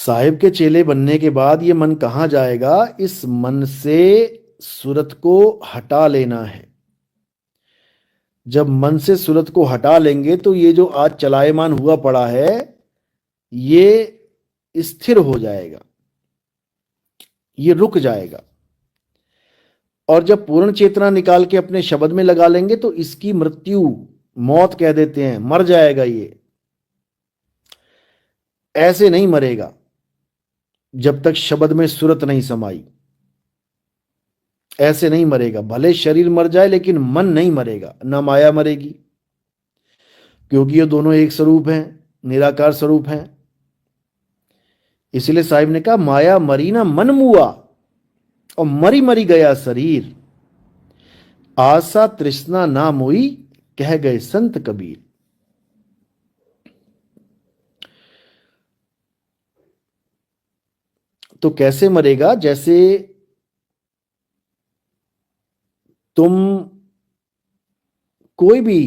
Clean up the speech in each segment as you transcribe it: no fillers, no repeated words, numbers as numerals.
साहिब के चेले बनने के बाद ये मन कहाँ जाएगा? इस मन से सूरत को हटा लेना है। जब मन से सूरत को हटा लेंगे तो ये जो आज चलायमान हुआ पड़ा है ये स्थिर हो जाएगा, ये रुक जाएगा। और जब पूर्ण चेतना निकाल के अपने शब्द में लगा लेंगे तो इसकी मृत्यु, मौत कह देते हैं, मर जाएगा। ये ऐसे नहीं मरेगा जब तक शब्द में सूरत नहीं समाई। ऐसे नहीं मरेगा। भले शरीर मर जाए लेकिन मन नहीं मरेगा, ना माया मरेगी, क्योंकि ये दोनों एक स्वरूप हैं, निराकार स्वरूप हैं। इसलिए साहिब ने कहा माया मरी ना मन मुआ, और मरी मरी गया शरीर। आशा तृष्णा ना मोई, कह गए संत कबीर। तो कैसे मरेगा? जैसे तुम कोई भी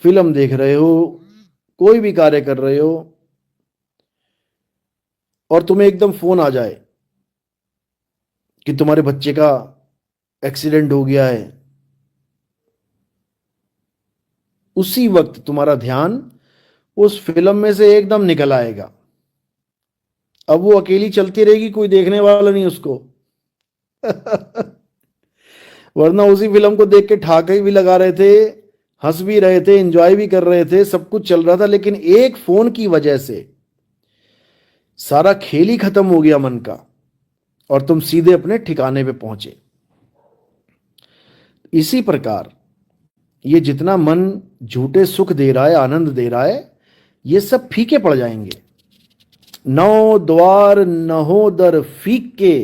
फिल्म देख रहे हो, कोई भी कार्य कर रहे हो, और तुम्हें एकदम फोन आ जाए कि तुम्हारे बच्चे का एक्सीडेंट हो गया है। उसी वक्त तुम्हारा ध्यान उस फिल्म में से एकदम निकल आएगा। अब वो अकेली चलती रहेगी, कोई देखने वाला नहीं उसको। वरना उसी फिल्म को देख के ठाके भी लगा रहे थे, हंस भी रहे थे, एंजॉय भी कर रहे थे, सब कुछ चल रहा था, लेकिन एक फोन की वजह से सारा खेल ही खत्म हो गया मन का, और तुम सीधे अपने ठिकाने पे पहुंचे। इसी प्रकार ये जितना मन झूठे सुख दे रहा है, आनंद दे रहा है, ये सब फीके पड़ जाएंगे। नौ द्वार नहो दर फीके,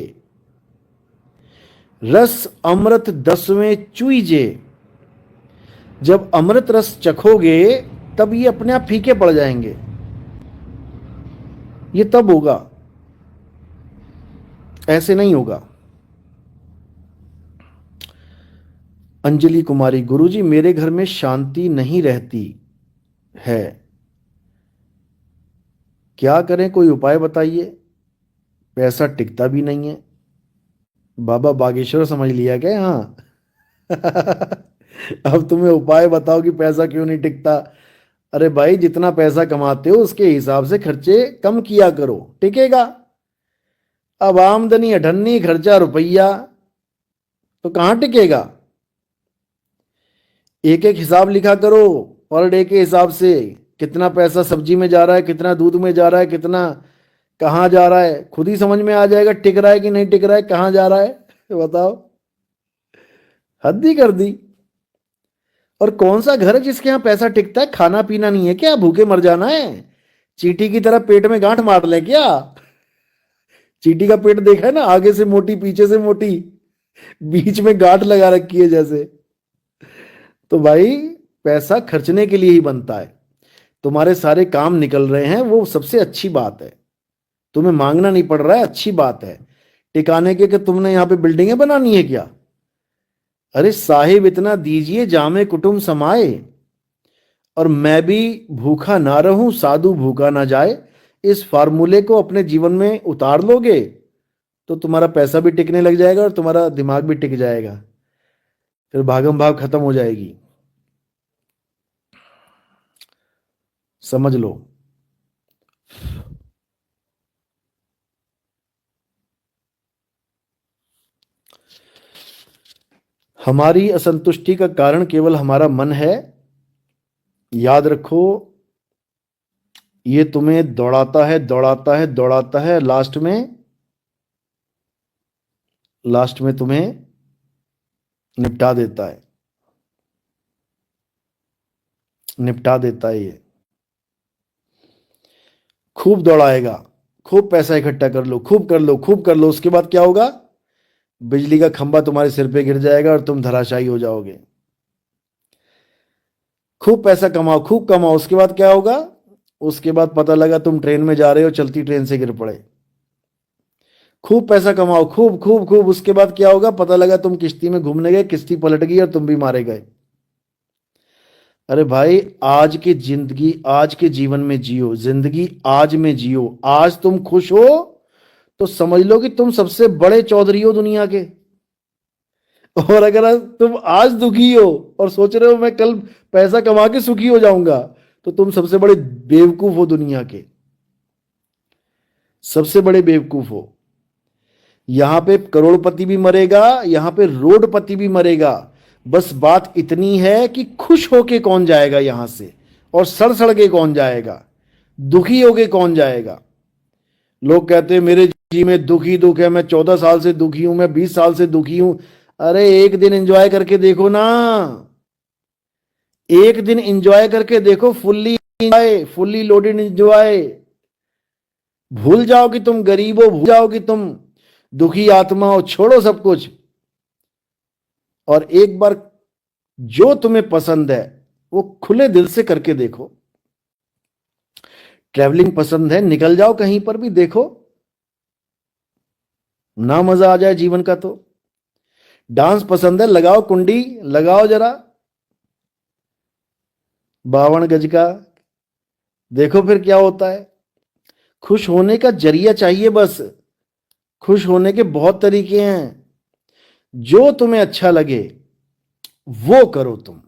रस अमृत 10वें चुईजे। जब अमृत रस चखोगे तब ये अपने आप फीके पड़ जाएंगे। ये तब होगा, ऐसे नहीं होगा। अंजलि कुमारी, गुरुजी मेरे घर में शांति नहीं रहती है, क्या करें? कोई उपाय बताइए। पैसा टिकता भी नहीं है। बाबा बागेश्वर समझ लिया क्या? हाँ। अब तुम्हें उपाय बताओ कि पैसा क्यों नहीं टिकता। अरे भाई, जितना पैसा कमाते हो उसके हिसाब से खर्चे कम किया करो, टिकेगा। अब आमदनी अठन्नी, खर्चा रुपया, तो कहां टिकेगा? एक एक हिसाब लिखा करो, पर डे के हिसाब से। कितना पैसा सब्जी में जा रहा है, कितना दूध में जा रहा है, कितना कहाँ जा रहा है, खुद ही समझ में आ जाएगा टिक रहा है कि नहीं टिक रहा है, कहाँ जा रहा है। बताओ, हद ही कर दी। और कौन सा घर है जिसके यहाँ पैसा टिकता है? खाना पीना नहीं है क्या? भूखे मर जाना है? चींटी की तरह पेट में गांठ मार ले क्या? चींटी का पेट देखा है ना, आगे से मोटी, पीछे से मोटी, बीच में गांठ लगा रखी है जैसे। तो भाई, पैसा खर्चने के लिए ही बनता है। तुम्हारे सारे काम निकल रहे हैं, वो सबसे अच्छी बात है। तुम्हें मांगना नहीं पड़ रहा है, अच्छी बात है। टिकाने के कि तुमने यहां पे बिल्डिंगें बनानी है क्या? अरे साहिब, इतना दीजिए जामे कुटुंब समाए, और मैं भी भूखा ना रहूं, साधु भूखा ना जाए। इस फार्मूले को अपने जीवन में उतार लोगे तो तुम्हारा पैसा भी टिकने लग जाएगा और तुम्हारा दिमाग भी टिक जाएगा। फिर भागम भाग खत्म हो जाएगी। समझ लो। हमारी असंतुष्टि का कारण केवल हमारा मन है। याद रखो, ये तुम्हें दौड़ाता है, दौड़ाता है, दौड़ाता है, लास्ट में तुम्हें निपटा देता है, निपटा देता है। ये खूब दौड़ाएगा, खूब पैसा इकट्ठा कर लो, खूब कर लो, खूब कर लो। उसके बाद क्या होगा? बिजली का खंभा तुम्हारे सिर पे गिर जाएगा और तुम धराशायी हो जाओगे। खूब पैसा कमाओ, खूब कमाओ, उसके बाद क्या होगा? उसके बाद पता लगा तुम ट्रेन में जा रहे हो, चलती ट्रेन से गिर पड़े। खूब पैसा कमाओ, खूब खूब खूब, उसके बाद क्या होगा? पता लगा तुम किश्ती में घूमने गए, किश्ती पलट गई और तुम भी मारे गए। अरे भाई, आज की जिंदगी, आज के जीवन में जियो, जिंदगी आज में जियो। आज तुम खुश हो तो समझ लो कि तुम सबसे बड़े चौधरी हो दुनिया के। और अगर तुम आज दुखी हो और सोच रहे हो मैं कल पैसा कमा के सुखी हो जाऊंगा, तो तुम सबसे बड़े बेवकूफ हो दुनिया के, सबसे बड़े बेवकूफ हो। यहां पे करोड़पति भी मरेगा, यहां पे रोडपति भी मरेगा। बस बात इतनी है कि खुश होके कौन जाएगा यहां से, और सड़ सड़ के कौन जाएगा, दुखी होके कौन जाएगा। लोग कहते हैं मेरे जी में दुख ही दुख है, मैं 14 साल से दुखी हूं, मैं 20 साल से दुखी हूं। अरे एक दिन एंजॉय करके देखो ना, एक दिन एंजॉय करके देखो, fully enjoy, fully loaded enjoy. भूल जाओ कि तुम गरीब हो, भूल जाओ कि तुम दुखी आत्मा हो, छोड़ो सब कुछ। और एक बार जो तुम्हें पसंद है वो खुले दिल से करके देखो। ट्रैवलिंग पसंद है, निकल जाओ कहीं पर भी, देखो ना मजा आ जाए जीवन का तो। डांस पसंद है, लगाओ कुंडी, लगाओ जरा 52 गज का, देखो फिर क्या होता है। खुश होने का जरिया चाहिए बस। खुश होने के बहुत तरीके हैं, जो तुम्हें अच्छा लगे वो करो तुम।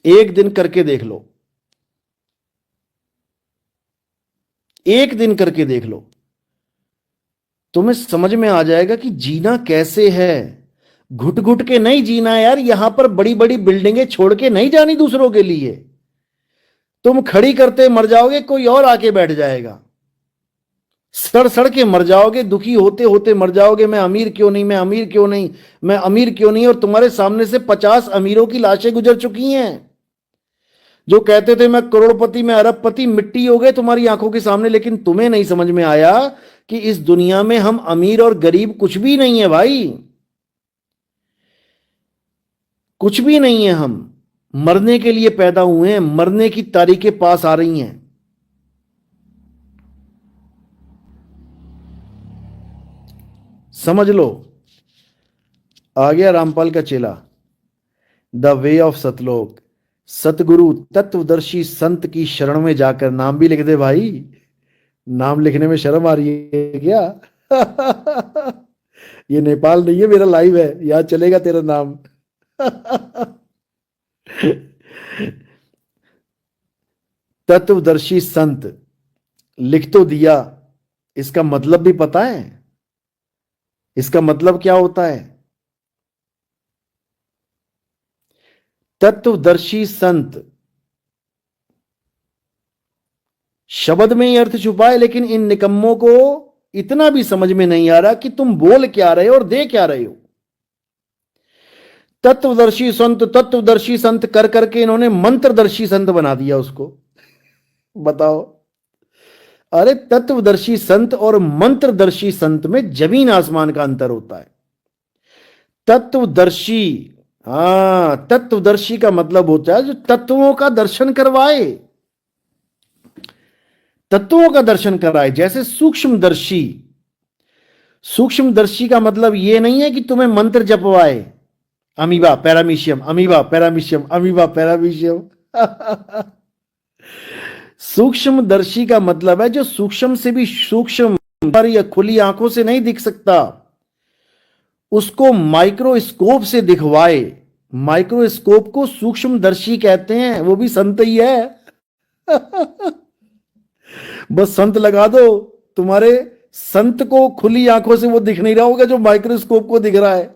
एक दिन करके देख लो, एक दिन करके देख लो, तुम्हें समझ में आ जाएगा कि जीना कैसे है। घुट घुट के नहीं जीना यार, यहां पर बड़ी बड़ी बिल्डिंगें छोड़ के नहीं जानी दूसरों के लिए। तुम खड़ी करते मर जाओगे, कोई और आके बैठ जाएगा। सड़ सड़ के मर जाओगे, दुखी होते होते मर जाओगे, मैं अमीर क्यों नहीं, मैं अमीर क्यों नहीं, मैं अमीर क्यों नहीं। और तुम्हारे सामने से 50 अमीरों की लाशें गुजर चुकी हैं, जो कहते थे मैं करोड़पति, मैं अरबपति, मिट्टी हो गए तुम्हारी आंखों के सामने। लेकिन तुम्हें नहीं समझ में आया कि इस दुनिया में हम अमीर और गरीब कुछ भी नहीं है भाई, कुछ भी नहीं है। हम मरने के लिए पैदा हुए हैं, मरने की तारीखें पास आ रही हैं। समझ लो, आ गया रामपाल का चेला। द वे ऑफ सतलोक, सतगुरु तत्वदर्शी संत की शरण में जाकर। नाम भी लिख दे भाई, नाम लिखने में शर्म आ रही है क्या? ये नेपाल नहीं है, मेरा लाइव है, यहां चलेगा तेरा नाम। तत्वदर्शी संत लिख तो दिया, इसका मतलब भी पता है? इसका मतलब क्या होता है? तत्वदर्शी संत शब्द में ही अर्थ छुपा है, लेकिन इन निकम्मों को इतना भी समझ में नहीं आ रहा कि तुम बोल क्या रहे हो और दे क्या रहे हो। तत्वदर्शी संत कर करके इन्होंने मंत्रदर्शी संत बना दिया उसको। बताओ, अरे तत्वदर्शी संत और मंत्रदर्शी संत में जमीन आसमान का अंतर होता है। तत्वदर्शी, हां, तत्वदर्शी का मतलब होता है जो तत्वों का दर्शन करवाए, तत्वों का दर्शन कराए। जैसे सूक्ष्मदर्शी, सूक्ष्मदर्शी का मतलब यह नहीं है कि तुम्हें मंत्र जपवाए, amoeba paramecium, amoeba paramecium, amoeba paramecium. सूक्ष्मदर्शी का मतलब है जो सूक्ष्म से भी सूक्ष्म पर या खुली आंखों से नहीं दिख सकता, उसको माइक्रोस्कोप से दिखवाए। माइक्रोस्कोप को सूक्ष्मदर्शी कहते हैं, वो भी संत ही है। बस संत लगा दो, तुम्हारे संत को खुली आंखों से वो दिख नहीं रहा होगा जो माइक्रोस्कोप को दिख रहा है।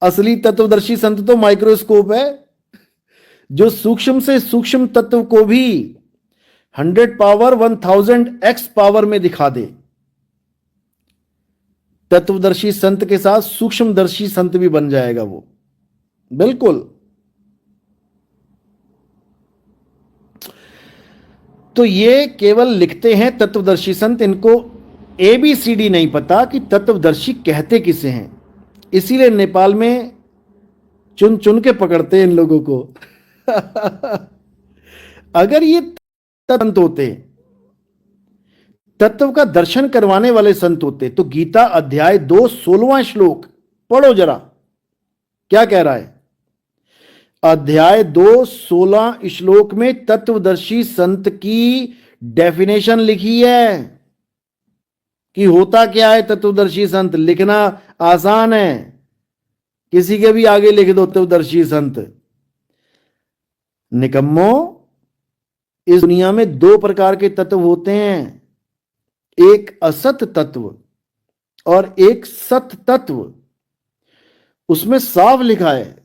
असली तत्वदर्शी संत तो माइक्रोस्कोप है, जो सूक्ष्म से सूक्ष्म तत्व को भी 100 पावर 1000x पावर में दिखा दे। तत्वदर्शी संत के साथ सूक्ष्मदर्शी संत भी बन जाएगा वो, बिल्कुल। तो ये केवल लिखते हैं तत्वदर्शी संत, इनको ABCD नहीं पता कि तत्वदर्शी कहते किसे हैं। इसीलिए नेपाल में चुन चुन के पकड़ते हैं इन लोगों को। अगर ये संत होते, तत्व का दर्शन करवाने वाले संत होते, तो गीता अध्याय 2 16वां श्लोक पढ़ो जरा, क्या कह रहा है। अध्याय 2 16 श्लोक में तत्वदर्शी संत की डेफिनेशन लिखी है कि होता क्या है तत्वदर्शी संत। लिखना आसान है, किसी के भी आगे लिख दो तत्वदर्शी संत। निकम्मो, इस दुनिया में दो प्रकार के तत्व होते हैं, एक असत तत्व और एक सत तत्व। उसमें साफ लिखा है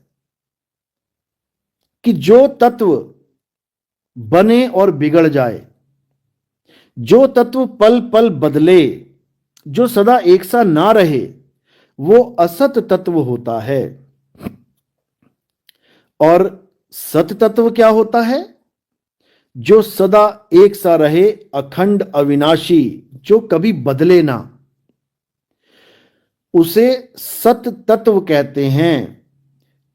कि जो तत्व बने और बिगड़ जाए, जो तत्व पल पल बदले, जो सदा एक सा ना रहे, वो असत तत्व होता है। और सत तत्व क्या होता है? जो सदा एक सा रहे, अखंड अविनाशी, जो कभी बदले ना, उसे सत तत्व कहते हैं।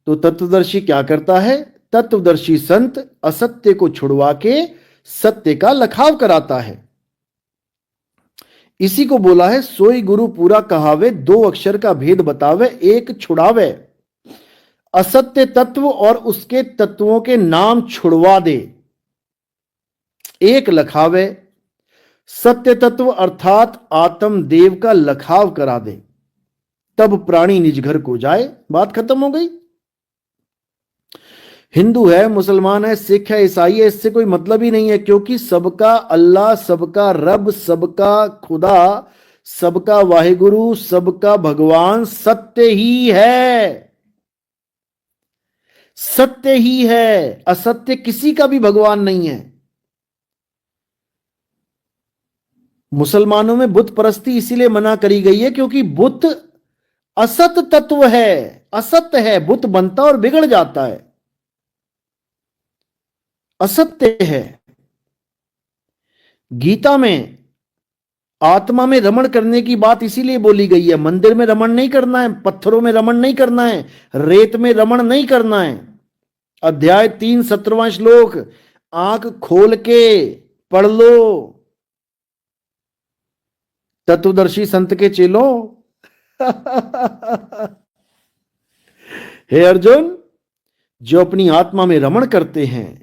तो तत्वदर्शी क्या करता है? तत्वदर्शी संत असत्य को छुड़वा के सत्य का लखाव कराता है। इसी को बोला है सोई गुरु पूरा कहावे, दो अक्षर का भेद बतावे, एक छुड़ावे। असत्य तत्व और उसके तत्वों के नाम छुड़वा दे, एक लखावे। सत्य तत्व अर्थात आत्म देव का लखाव करा दे, तब प्राणी निज घर को जाए। बात खत्म हो गई। हिंदू है, मुसलमान है, सिख है, ईसाई है, इससे कोई मतलब ही नहीं है, क्योंकि सबका अल्लाह, सबका रब, सबका खुदा, सबका वाहिगुरु, सबका भगवान सत्य ही है। सत्य ही है, असत्य किसी का भी भगवान नहीं है। मुसलमानों में बुत परस्ती इसीलिए मना करी गई है क्योंकि बुत असत तत्व है, असत्य है। बुत बनता और बिगड़ जाता है, असत्य है। गीता में आत्मा में रमण करने की बात इसीलिए बोली गई है। मंदिर में रमण नहीं करना है, पत्थरों में रमण नहीं करना है, रेत में रमण नहीं करना है। अध्याय 3 17वां श्लोक आंख खोल के पढ़ लो। तत्वदर्शी संत के चेलों हे अर्जुन, जो अपनी आत्मा में रमण करते हैं,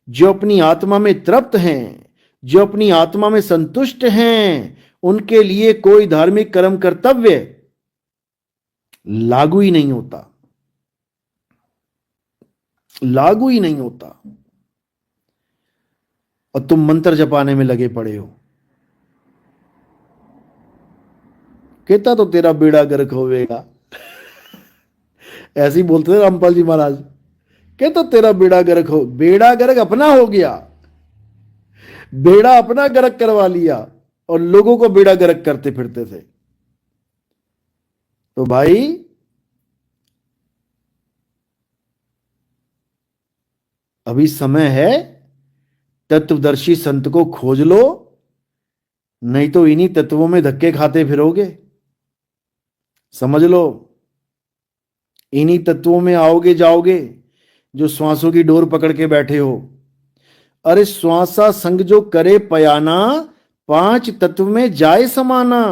जो अपनी आत्मा में तृप्त हैं, जो अपनी आत्मा में संतुष्ट हैं, उनके लिए कोई धार्मिक कर्म कर्तव्य लागू ही नहीं होता, लागू ही नहीं होता। और तुम मंत्र जपाने में लगे पड़े हो। कहता तो तेरा बेड़ा गर्क होवेगा। ऐसे ही बोलते थे रामपाल जी महाराज, कहता तेरा बेड़ा गर्क हो। बेड़ा गर्क अपना हो गया, बेड़ा अपना गर्क करवा लिया और लोगों को बेड़ा गर्क करते फिरते थे। तो भाई अभी समय है, तत्वदर्शी संत को खोज लो, नहीं तो इन्हीं तत्वों में धक्के खाते फिरोगे। समझ लो, इन्हीं तत्वों में आओगे जाओगे जो श्वासों की डोर पकड़ के बैठे हो। अरे श्वासा संग जो करे पयाना, पांच तत्व में जाए समाना।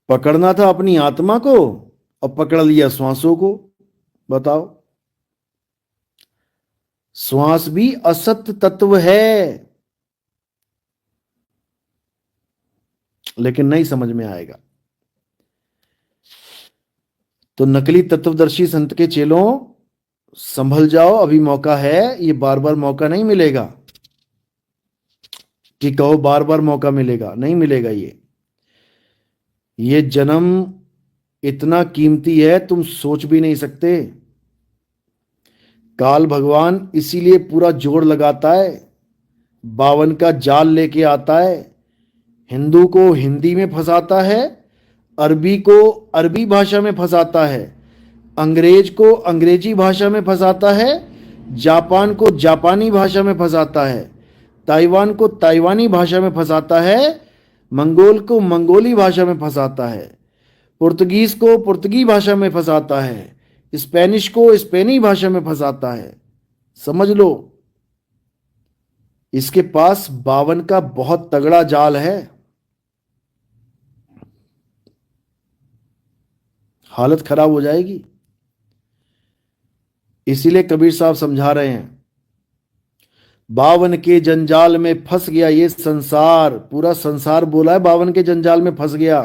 पकड़ना था अपनी आत्मा को और पकड़ लिया श्वासों को। बताओ, श्वास भी असत तत्व है, लेकिन नहीं समझ में आएगा। तो नकली तत्वदर्शी संत के चेलों संभल जाओ, अभी मौका है। ये बार बार मौका नहीं मिलेगा कि कहो बार बार मौका मिलेगा, नहीं मिलेगा। ये जन्म इतना कीमती है तुम सोच भी नहीं सकते। काल भगवान इसीलिए पूरा जोर लगाता है, 52 का जाल लेके आता है। हिंदू को हिंदी में फंसाता है, अरबी को अरबी भाषा में फंसाता है, अंग्रेज को अंग्रेजी भाषा में फंसाता है, जापान को जापानी भाषा में फंसाता है, ताइवान को ताइवानी भाषा में फंसाता है, मंगोल को मंगोली भाषा में फंसाता है, पुर्तगीज को पुर्तगी भाषा में फंसाता है, स्पेनिश को स्पेनी भाषा में फंसाता है। समझ लो, इसके पास 52 का बहुत तगड़ा जाल है। हालत खराब हो जाएगी। इसीलिए कबीर साहब समझा रहे हैं, 52 के जंजाल में फंस गया ये संसार, पूरा संसार बोला है 52 के जंजाल में फंस गया।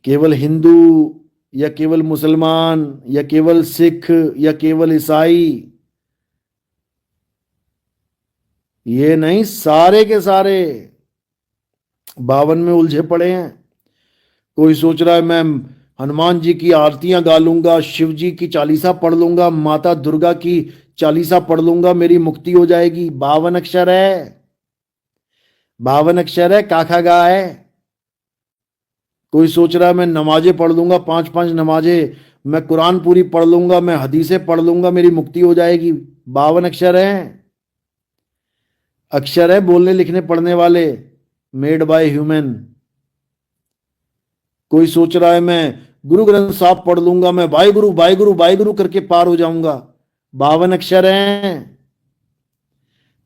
केवल हिंदू या केवल मुसलमान या केवल सिख या केवल ईसाई, ये नहीं, सारे के सारे 52 में उलझे पड़े हैं। कोई सोच रहा है मैं हनुमान जी की आरतियां गा लूंगा, शिव जी की चालीसा पढ़ लूंगा, माता दुर्गा की चालीसा पढ़ लूंगा, मेरी मुक्ति हो जाएगी। 52 अक्षर है, 52 अक्षर है, काखा गा है। कोई सोच रहा है मैं नमाजें पढ़ लूंगा, 5-5 नमाजें, मैं कुरान पूरी पढ़ लूंगा, मैं हदीसें पढ़ लूंगा, मेरी मुक्ति हो जाएगी। 52 अक्षर है, अक्षर है बोलने लिखने पढ़ने वाले, मेड बाय ह्यूमन। कोई सोच रहा है मैं गुरु ग्रंथ साहब पढ़ लूंगा, मैं वाहिगुरु वाहिगुरु वाहिगुरु करके पार हो जाऊंगा। 52 अक्षर हैं,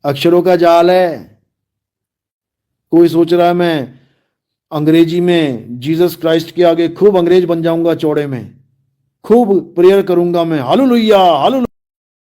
अक्षरों का जाल है। कोई सोच रहा है मैं अंग्रेजी में जीसस क्राइस्ट के आगे खूब अंग्रेज बन जाऊंगा, चौड़े में खूब प्रेयर करूंगा मैं, हालेलुया हालेलुया।